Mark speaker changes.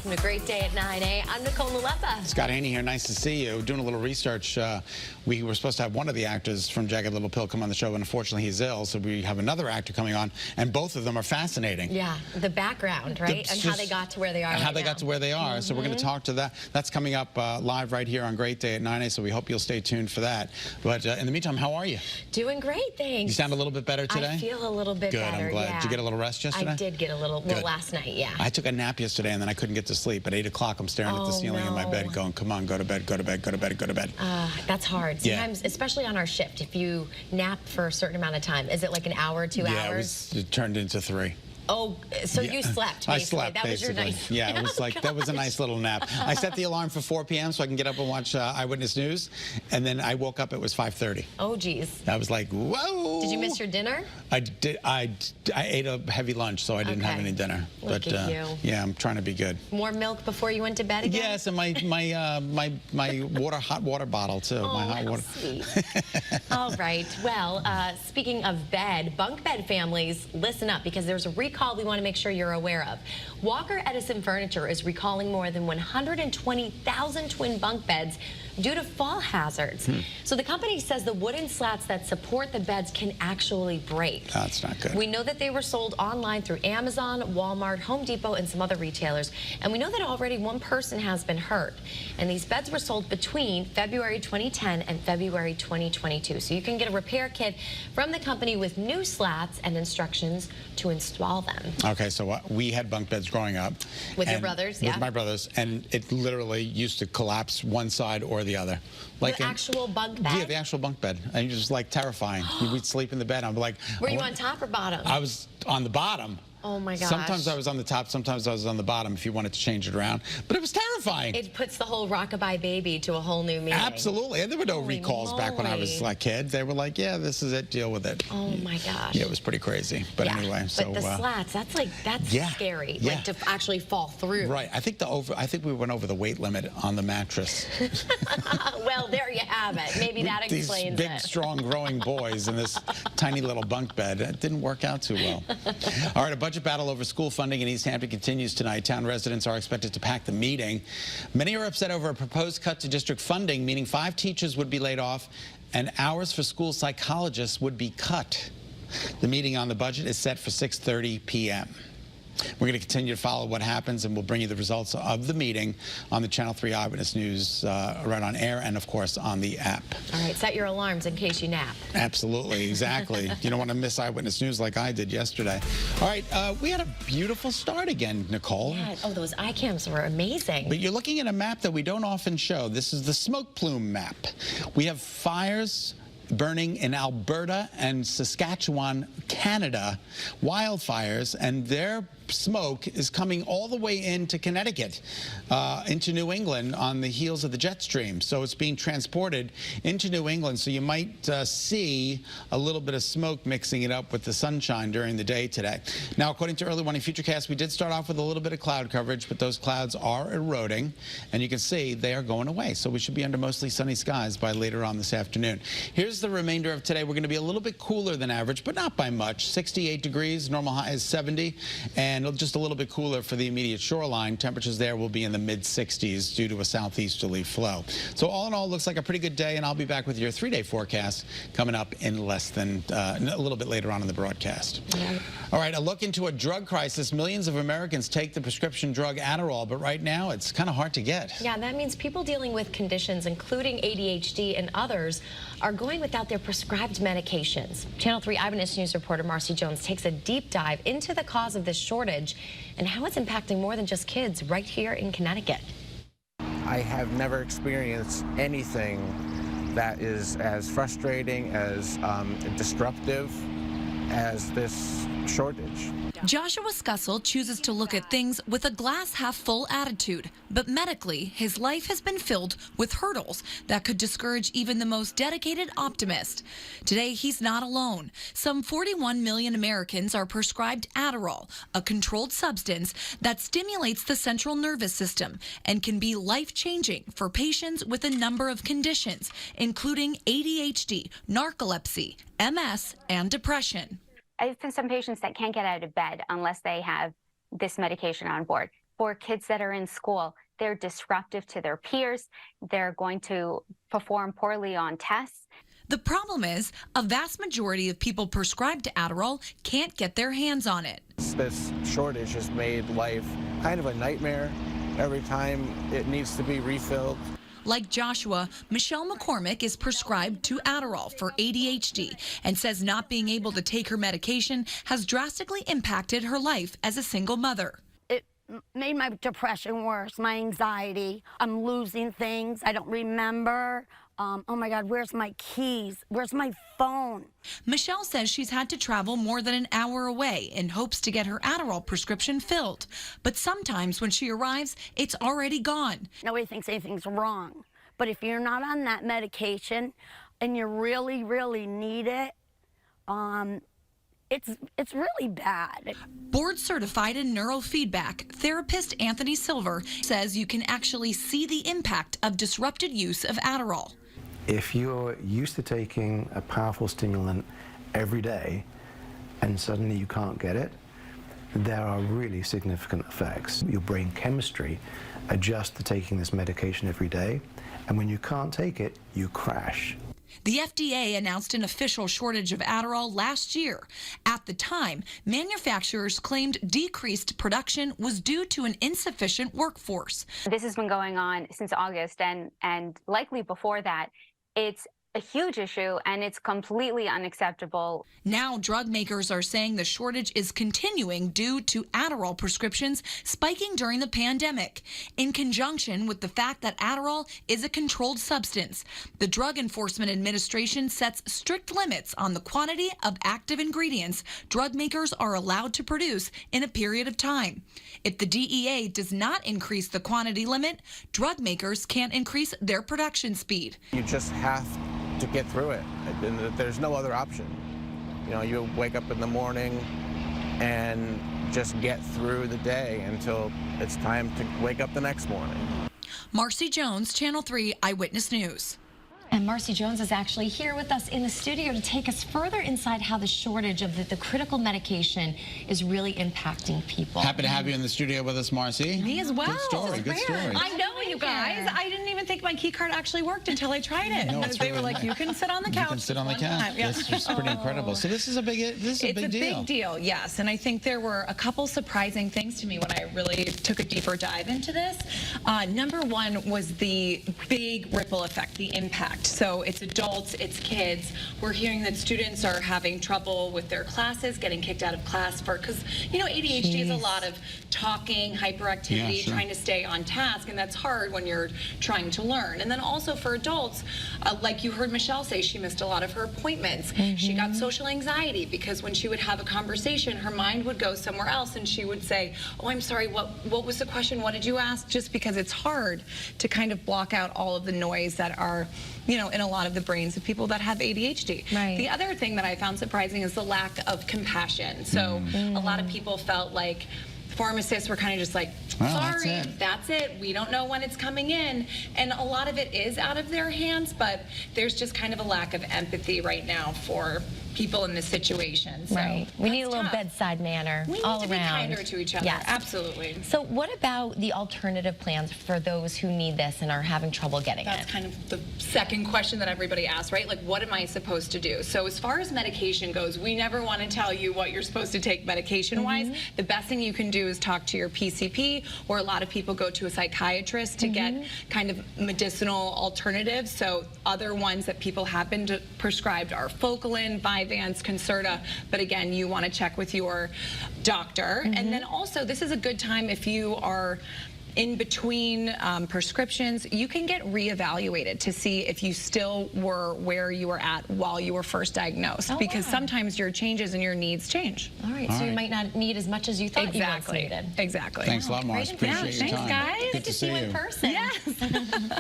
Speaker 1: welcome to Great Day at 9A. I'm Nicole and
Speaker 2: Scott Haney here. Nice to see you. Doing a little research. We were supposed to have one of the actors from Jagged Little Pill come on the show, but unfortunately he's ill, so we have another actor coming on, and both of them are fascinating.
Speaker 1: Yeah, the background, right? And how they got to where they are
Speaker 2: And how they got to where they are. So we're going to talk to that. That's coming up live right here on Great Day at 9A, so we hope you'll stay tuned for that. But in the meantime, how are you?
Speaker 1: Doing great, thanks.
Speaker 2: You sound a little bit better today?
Speaker 1: I feel a little bit better,
Speaker 2: I'm glad.
Speaker 1: yeah.
Speaker 2: Did you get a little rest yesterday?
Speaker 1: I did get a little, well, last night, yeah.
Speaker 2: I took a nap yesterday, and then I couldn't get to sleep. At 8 o'clock, I'm staring at the ceiling in my bed going, come on, go to bed, go to bed, go to bed, go to bed.
Speaker 1: That's hard. Sometimes, especially on our shift, if you nap for a certain amount of time, is it like an hour, 2 hours?
Speaker 2: Yeah, it turned into 3.
Speaker 1: Oh, so you slept, basically.
Speaker 2: I slept,
Speaker 1: that was your nice.
Speaker 2: Yeah, it was like, that was a nice little nap. I set the alarm for 4 p.m. so I can get up and watch Eyewitness News, and then I woke up, it was 5:30.
Speaker 1: Oh, geez.
Speaker 2: I was like, whoa.
Speaker 1: Did you miss your dinner?
Speaker 2: I did. I ate a heavy lunch, so I didn't have any dinner.
Speaker 1: Look at you.
Speaker 2: Yeah, I'm trying to be good.
Speaker 1: More milk before you went to bed again?
Speaker 2: Yes, and my hot water bottle, too.
Speaker 1: Oh,
Speaker 2: my hot water.
Speaker 1: Sweet. All right. Well, speaking of bed, bunk bed families, listen up, because there's a recall we want to make sure you're aware of. Walker Edison Furniture is recalling more than 120,000 twin bunk beds due to fall hazards. So the company says the wooden slats that support the beds can actually break.
Speaker 2: That's not good.
Speaker 1: We know that they were sold online through Amazon, Walmart, Home Depot, and some other retailers. And we know that already one person has been hurt. And these beds were sold between February 2010 and February 2022. So you can get a repair kit from the company with new slats and instructions to install them.
Speaker 2: Okay, so we had bunk beds growing up.
Speaker 1: With your brothers, yeah?
Speaker 2: With my brothers, and it literally used to collapse one side or the other. Like
Speaker 1: the actual bunk bed?
Speaker 2: Yeah, the actual bunk bed. And it was just like terrifying. We'd sleep in the bed. I'm like...
Speaker 1: Were you on top or bottom?
Speaker 2: I was on the bottom.
Speaker 1: Oh my gosh.
Speaker 2: Sometimes I was on the top, sometimes I was on the bottom if you wanted to change it around. But it was terrifying.
Speaker 1: It puts the whole rockabye baby to a whole new meaning.
Speaker 2: Absolutely. And there were no recalls back when I was a kid. They were like, yeah, this is it, deal with it.
Speaker 1: Oh my gosh.
Speaker 2: Yeah, it was pretty crazy. But anyway, so...
Speaker 1: But the slats, that's scary.
Speaker 2: Yeah.
Speaker 1: Like to actually fall through.
Speaker 2: Right. I think we went over the weight limit on the mattress.
Speaker 1: Well, there you have it. Maybe that explains
Speaker 2: These big, strong, growing boys in this tiny little bunk bed. It didn't work out too well. All right, a budget battle over school funding in East Hampton continues tonight. Town residents are expected to pack the meeting. Many are upset over a proposed cut to district funding, meaning 5 teachers would be laid off and hours for school psychologists would be cut. The meeting on the budget is set for 6:30 p.m. We're going to continue to follow what happens, and we'll bring you the results of the meeting on the Channel 3 Eyewitness News right on air and, of course, on the app.
Speaker 1: All right, set your alarms in case you nap.
Speaker 2: Absolutely, exactly. You don't want to miss Eyewitness News like I did yesterday. All right, we had a beautiful start again, Nicole.
Speaker 1: Yeah. Oh, those eye cams were amazing.
Speaker 2: But you're looking at a map that we don't often show. This is the smoke plume map. We have fires burning in Alberta and Saskatchewan, Canada, wildfires, and their smoke is coming all the way into Connecticut, into New England on the heels of the jet stream. So it's being transported into New England. So you might see a little bit of smoke mixing it up with the sunshine during the day today. Now, according to early morning futurecast, we did start off with a little bit of cloud coverage, but those clouds are eroding, and you can see they are going away. So we should be under mostly sunny skies by later on this afternoon. Here's the remainder of today. We're going to be a little bit cooler than average, but not by much. 68 degrees, normal high is 70, and just a little bit cooler for the immediate shoreline. Temperatures there will be in the mid-60s due to a southeasterly flow. So all in all, looks like a pretty good day, and I'll be back with your 3-day forecast coming up in less than a little bit later on in the broadcast. All right, a look into a drug crisis. Millions of Americans take the prescription drug Adderall, but right now it's kind of hard to get.
Speaker 1: Yeah, that means people dealing with conditions including ADHD and others are going without their prescribed medications. Channel 3 Eyewitness News reporter Marcy Jones takes a deep dive into the cause of this shortage and how it's impacting more than just kids right here in Connecticut.
Speaker 3: I have never experienced anything that is as frustrating, as disruptive as this shortage.
Speaker 4: Joshua Scussel chooses to look at things with a glass-half-full attitude, but medically, his life has been filled with hurdles that could discourage even the most dedicated optimist. Today, he's not alone. Some 41 million Americans are prescribed Adderall, a controlled substance that stimulates the central nervous system and can be life-changing for patients with a number of conditions, including ADHD, narcolepsy, MS, and depression.
Speaker 5: I've seen some patients that can't get out of bed unless they have this medication on board. for kids that are in school. They're disruptive to their peers. They're going to perform poorly on tests.
Speaker 4: The problem is, a vast majority of people prescribed to Adderall can't get their hands on it.
Speaker 3: This shortage has made life kind of a nightmare every time it needs to be refilled.
Speaker 4: Like Joshua, Michelle McCormick is prescribed to Adderall for ADHD and says not being able to take her medication has drastically impacted her life as a single mother.
Speaker 6: It made my depression worse, my anxiety. I'm losing things I don't remember. Oh my God, where's my keys? Where's my phone?
Speaker 4: Michelle says she's had to travel more than an hour away in hopes to get her Adderall prescription filled. But sometimes when she arrives, it's already gone.
Speaker 6: Nobody thinks anything's wrong. But if you're not on that medication and you really, really need it, it's really bad.
Speaker 4: Board certified in neurofeedback, therapist Anthony Silver says you can actually see the impact of disrupted use of Adderall.
Speaker 7: If you're used to taking a powerful stimulant every day and suddenly you can't get it, there are really significant effects. Your brain chemistry adjusts to taking this medication every day, and when you can't take it, you crash.
Speaker 4: The FDA announced an official shortage of Adderall last year. At the time, manufacturers claimed decreased production was due to an insufficient workforce.
Speaker 5: This has been going on since August and likely before that. It's a huge issue, and it's completely unacceptable.
Speaker 4: Now, drug makers are saying the shortage is continuing due to Adderall prescriptions spiking during the pandemic, in conjunction with the fact that Adderall is a controlled substance. The Drug Enforcement Administration sets strict limits on the quantity of active ingredients drug makers are allowed to produce in a period of time. If the DEA does not increase the quantity limit, drug makers can't increase their production speed.
Speaker 3: You just have to get through it. There's no other option. You know, you wake up in the morning and just get through the day until it's time to wake up the next morning.
Speaker 4: Marcy Jones, Channel 3 Eyewitness News.
Speaker 1: And Marcy Jones is actually here with us in the studio to take us further inside how the shortage of the critical medication is really impacting people.
Speaker 2: Happy to have you in the studio with us, Marcy.
Speaker 8: Me as well.
Speaker 2: Good story, good story.
Speaker 8: I know, you guys. I didn't even think my key card actually worked until I tried it.
Speaker 2: No, it's
Speaker 8: they
Speaker 2: really
Speaker 8: were like,
Speaker 2: nice.
Speaker 8: you can sit on the couch.
Speaker 2: You can sit on the
Speaker 8: one
Speaker 2: couch.
Speaker 8: time. Yeah.
Speaker 2: This is pretty incredible. So this is a big deal.
Speaker 8: It's a big deal, yes. And I think there were a couple surprising things to me when I really took a deeper dive into this. Number one was the big ripple effect, the impact. So it's adults, it's kids. We're hearing that students are having trouble with their classes, getting kicked out of class because, you know, ADHD is a lot of talking, hyperactivity,
Speaker 2: Yeah, sure.
Speaker 8: trying to stay on task, and that's hard when you're trying to learn. And then also for adults, like you heard Michelle say, she missed a lot of her appointments. She got social anxiety because when she would have a conversation, her mind would go somewhere else, and she would say, oh, I'm sorry, what was the question? What did you ask? Just because it's hard to kind of block out all of the noise that are, you know, in a lot of the brains of people that have ADHD.
Speaker 1: Right.
Speaker 8: The other thing that I found surprising is the lack of compassion. So a lot of people felt like pharmacists were kind of just like,
Speaker 2: Well,
Speaker 8: sorry,
Speaker 2: that's
Speaker 8: that's it. We don't know when it's coming in. And a lot of it is out of their hands, but there's just kind of a lack of empathy right now for people in this situation. So
Speaker 1: Right. We need a
Speaker 8: that's
Speaker 1: little
Speaker 8: tough.
Speaker 1: bedside manner
Speaker 8: We need
Speaker 1: all
Speaker 8: to
Speaker 1: around.
Speaker 8: be kinder to each other.
Speaker 1: Yes.
Speaker 8: Absolutely.
Speaker 1: So what about the alternative plans for those who need this and are having trouble getting
Speaker 8: That's
Speaker 1: it?
Speaker 8: kind of the second question that everybody asks, right? Like, what am I supposed to do? So as far as medication goes, we never want to tell you what you're supposed to take medication-wise. The best thing you can do is talk to your PCP, or a lot of people go to a psychiatrist to get kind of medicinal alternatives. So other ones that people have been prescribed are Focalin, Vyvanse, Concerta. But again, you want to check with your doctor. And then also, this is a good time if you are in between prescriptions, you can get reevaluated to see if you still were where you were at while you were first diagnosed. Because sometimes your changes and your needs change.
Speaker 1: All right, so you might not need as much as you thought you once needed.
Speaker 8: Exactly.
Speaker 2: Thanks a lot, Marcy.
Speaker 1: Great
Speaker 2: Appreciate your
Speaker 8: information.
Speaker 2: time.
Speaker 8: Thanks, guys.
Speaker 2: Good to see
Speaker 1: you in
Speaker 2: you.
Speaker 1: person.
Speaker 8: Yes.